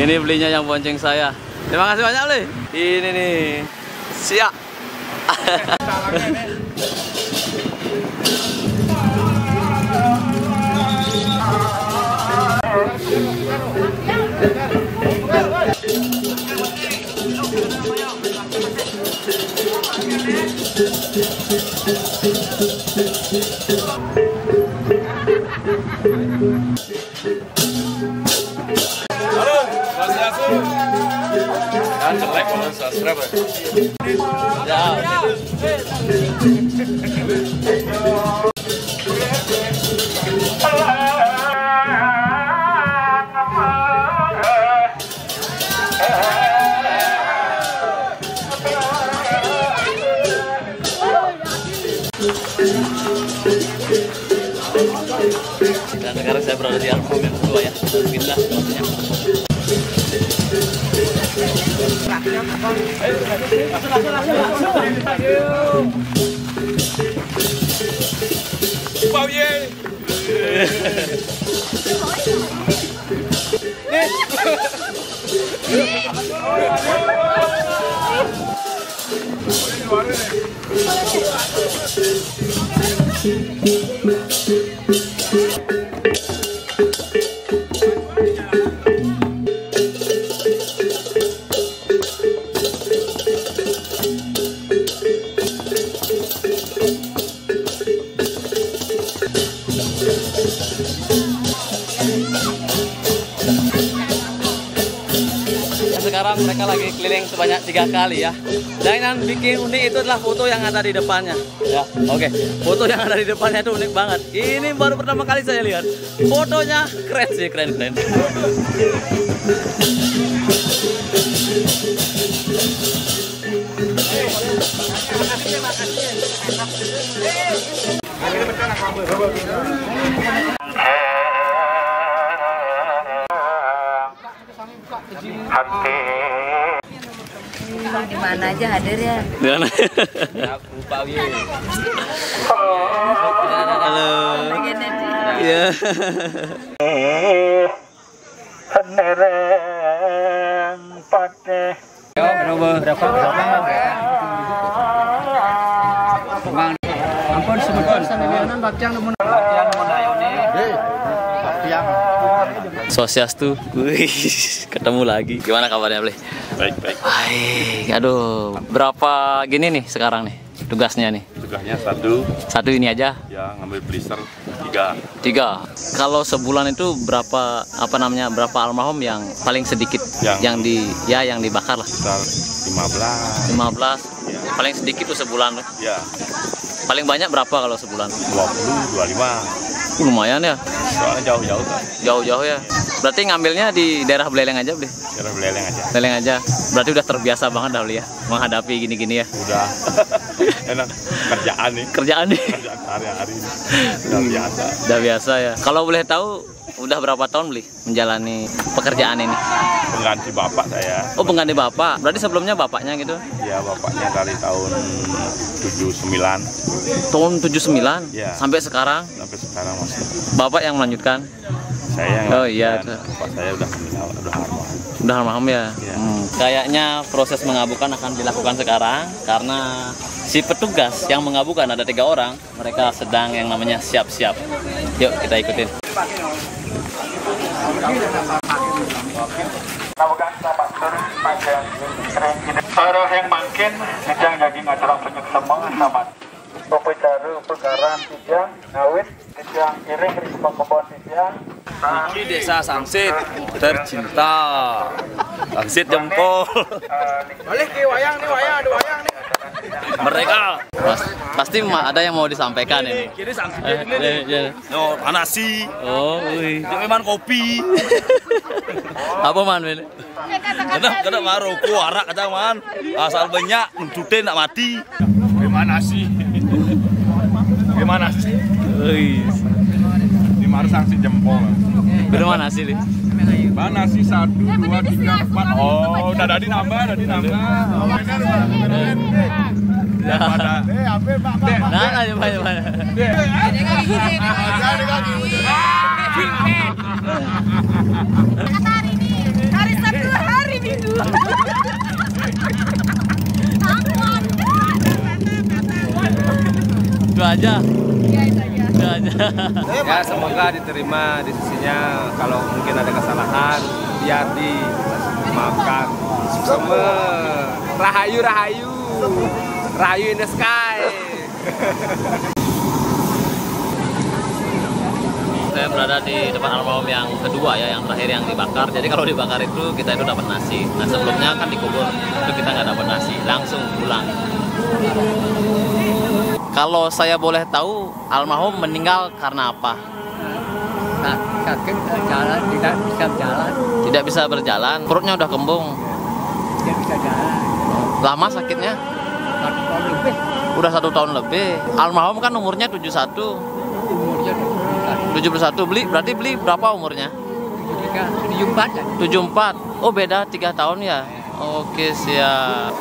Ini belinya yang bonceng saya. Terima kasih banyak, Le. Ini nih. Siap. Halo, Swastiastu. Jangan jelek kalau subscribe ya. Dan sekarang saya berada di album yang kedua ya. Bismillah semuanya. Bao ye. Sekarang mereka lagi keliling sebanyak 3 kali ya. Dan yang bikin unik itu adalah foto yang ada di depannya. Ya, oke. Foto yang ada di depannya itu unik banget. Ini baru pertama kali saya lihat. Fotonya keren sih, keren. Di mana aja hadir ya? Di mana? Aku Pak Wi. Halo. Iya. Penerang pakai. Berapa? Ampun sebentar sampeyan batyang nemen. Swastiastu. Wih, ketemu lagi. Gimana kabarnya, Ble? Baik. Baik. Aduh, berapa gini nih sekarang nih tugasnya nih? Tugasnya Satu ini aja? ya ngambil blister 3. 3. Kalau sebulan itu berapa berapa almarhum yang paling sedikit yang dibakar lah? Sekitar 15. 15. Paling sedikit tuh sebulan tuh. Ya, Paling banyak berapa kalau sebulan? 20, 25. Lumayan ya. Soalnya jauh-jauh kan. Jauh-jauh ya. Berarti ngambilnya di daerah Beleleng aja, Bli? Kira beleleng aja. Beleleng aja. Berarti udah terbiasa banget dah, Bli ya, menghadapi gini-gini ya. Udah. Enak kerjaan nih. Kerjaan nih. Kerjaan hari-hari ini. Udah biasa. Udah biasa ya. Kalau boleh tahu udah berapa tahun, Bli, menjalani pekerjaan ini? Pengganti bapak saya. Oh, pengganti bapak. Berarti sebelumnya bapaknya gitu? Ya, bapaknya dari tahun 79 Tahun 79 Ya. sampai sekarang sampai sekarang masih. bapak yang melanjutkan. Saya yang Oh, iya. bapak saya udah meninggal, udah almarhum. Udah almarhum ya. Iya. Kayaknya proses mengabukan akan dilakukan sekarang karena si petugas yang mengabukan ada 3 orang. Mereka sedang yang namanya siap-siap. Yuk kita ikutin. Arah yang makin sidang daging acara penyuk semang sama. Pepetaru pegaran sidang ngawit sidang iring risma kebon sidang. Ini desa Sangsit tercinta. Sangsit jempol. Balik ke wayang nih, ada wayang nih. Mereka. Pasti ada yang mau disampaikan ini. Kiri Sangsit ini. No, nasi. Oh, wih. Itu memang kopi. Apa man ini? Kena maroko arak aja man. Asal banyak nuntutin nak mati. Gimana sih? Gimana sih? Wih. Di Marsang si jempol. Bermana sih ini? Mana sih 1, 2, 3, 4. Oh, udah tadi nambah. Nah, aja mana. Hari ini hari Sabtu aja. Ya itu aja. Itu aja. Ya semoga diterima di sisinya. Kalau mungkin ada kesalahan biar dimaafkan. Semua rahayu in the sky. Saya berada di depan almarhum yang kedua ya, yang terakhir yang dibakar. Jadi kalau dibakar itu kita itu dapat nasi. Nah sebelumnya kan dikubur, itu kita nggak dapat nasi, langsung pulang. Kalau saya boleh tahu, almarhum meninggal karena apa? Sakit jalan, tidak bisa jalan, Tidak bisa berjalan, perutnya udah kembung. tidak bisa jalan. Lama sakitnya? 1 tahun lebih, Udah 1 tahun lebih. Almarhum kan umurnya 71. umurnya 71 berarti beli berapa umurnya? 74 kan? 74. Oh beda 3 tahun ya. Oke siap.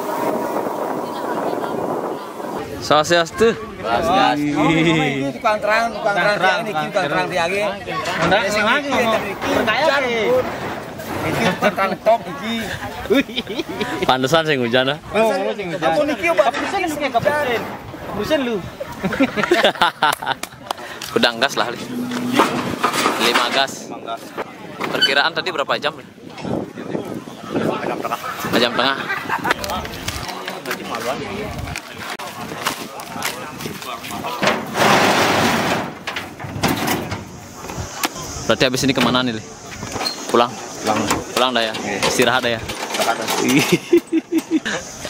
Swastiastu. Ini tukang terang ini tukang terang di agi. Ini tukang terang top iki. Pantesan sing hujan ah. Aku niki obat busen lu. Udang gas lah. 5 gas. Perkiraan tadi berapa jam? 1 jam setengah. 1 jam setengah. Berarti habis ini kemana nih? Pulang? Pulang dah ya? Istirahat dah ya?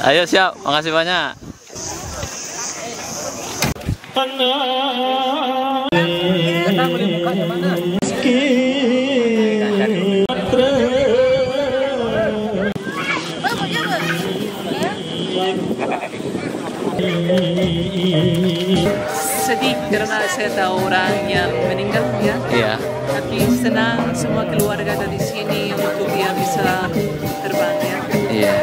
Ayo siap, makasih banyak. Sedih karena saya tahu orang yang meninggal ya. Iya. Tapi senang semua keluarga dari sini untuk dia bisa terbang ya. Iya.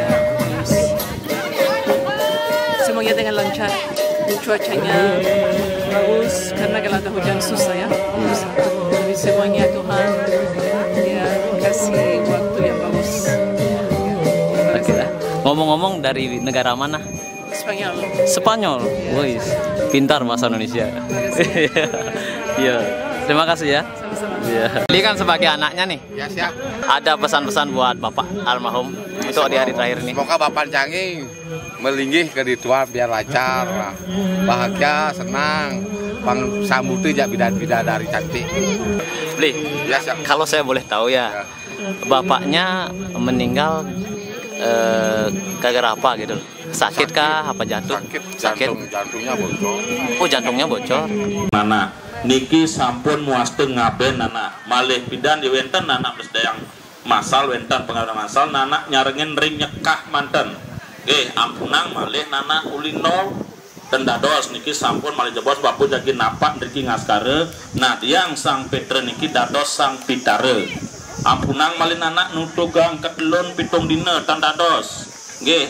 Semuanya dengan lancar. Cuacanya bagus karena kalau ada hujan susah ya. Tapi semuanya Tuhan ya kasih waktu yang bagus. Oke lah. Ngomong-ngomong dari negara mana? Spanyol. Spanyol. Wih, pintar bahasa Indonesia. Iya. Terima kasih ya. Sama-sama. Iya. Ini kan sebagai anaknya nih. Ya siap. Ada pesan-pesan buat Bapak almarhum untuk di hari terakhir ini. Semoga Bapak Canggih melinggih ke ritual biar lancar, bahagia, senang, bang sambuti jak bidadari cantik. Beli. Ya siap. Kalau saya boleh tahu ya, bapaknya meninggal gara-gara apa gitu? Sakit kah? Apa jantung? Sakit, jantungnya bocor. Oh jantungnya bocor. Nana niki sampun muasten ngaben nana malih pidan di wenten nana besdayang masal wenten pengaruh masal nana nyarengin ring nyekah manten ampunang malih nana ulino dan dados niki sampun malih jebos bapu jagi napak niki ngaskare nah tiang sang petre niki dados sang pitare ampunang malih nana nutugang ketelun pitung dina tan dados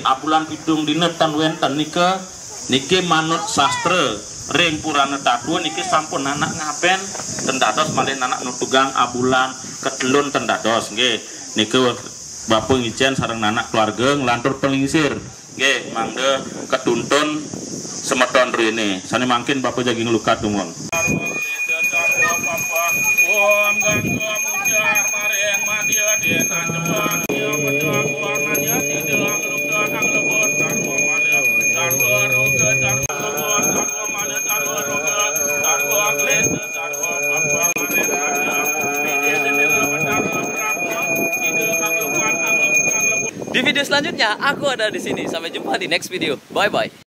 abulan pitung dina tan wenten niki manut sastra ring purana tatu niki sampun anak ngapen tendados malih anak nutugang abulan ketelun tendados nggih niki bapak ngicen sareng anak keluarga nglantur pelingisir nggih mangga ketuntun semeton rene sane mangkin bapak jagi nglukat tumun Di video selanjutnya aku ada di sini. Sampai jumpa di next video. Bye bye.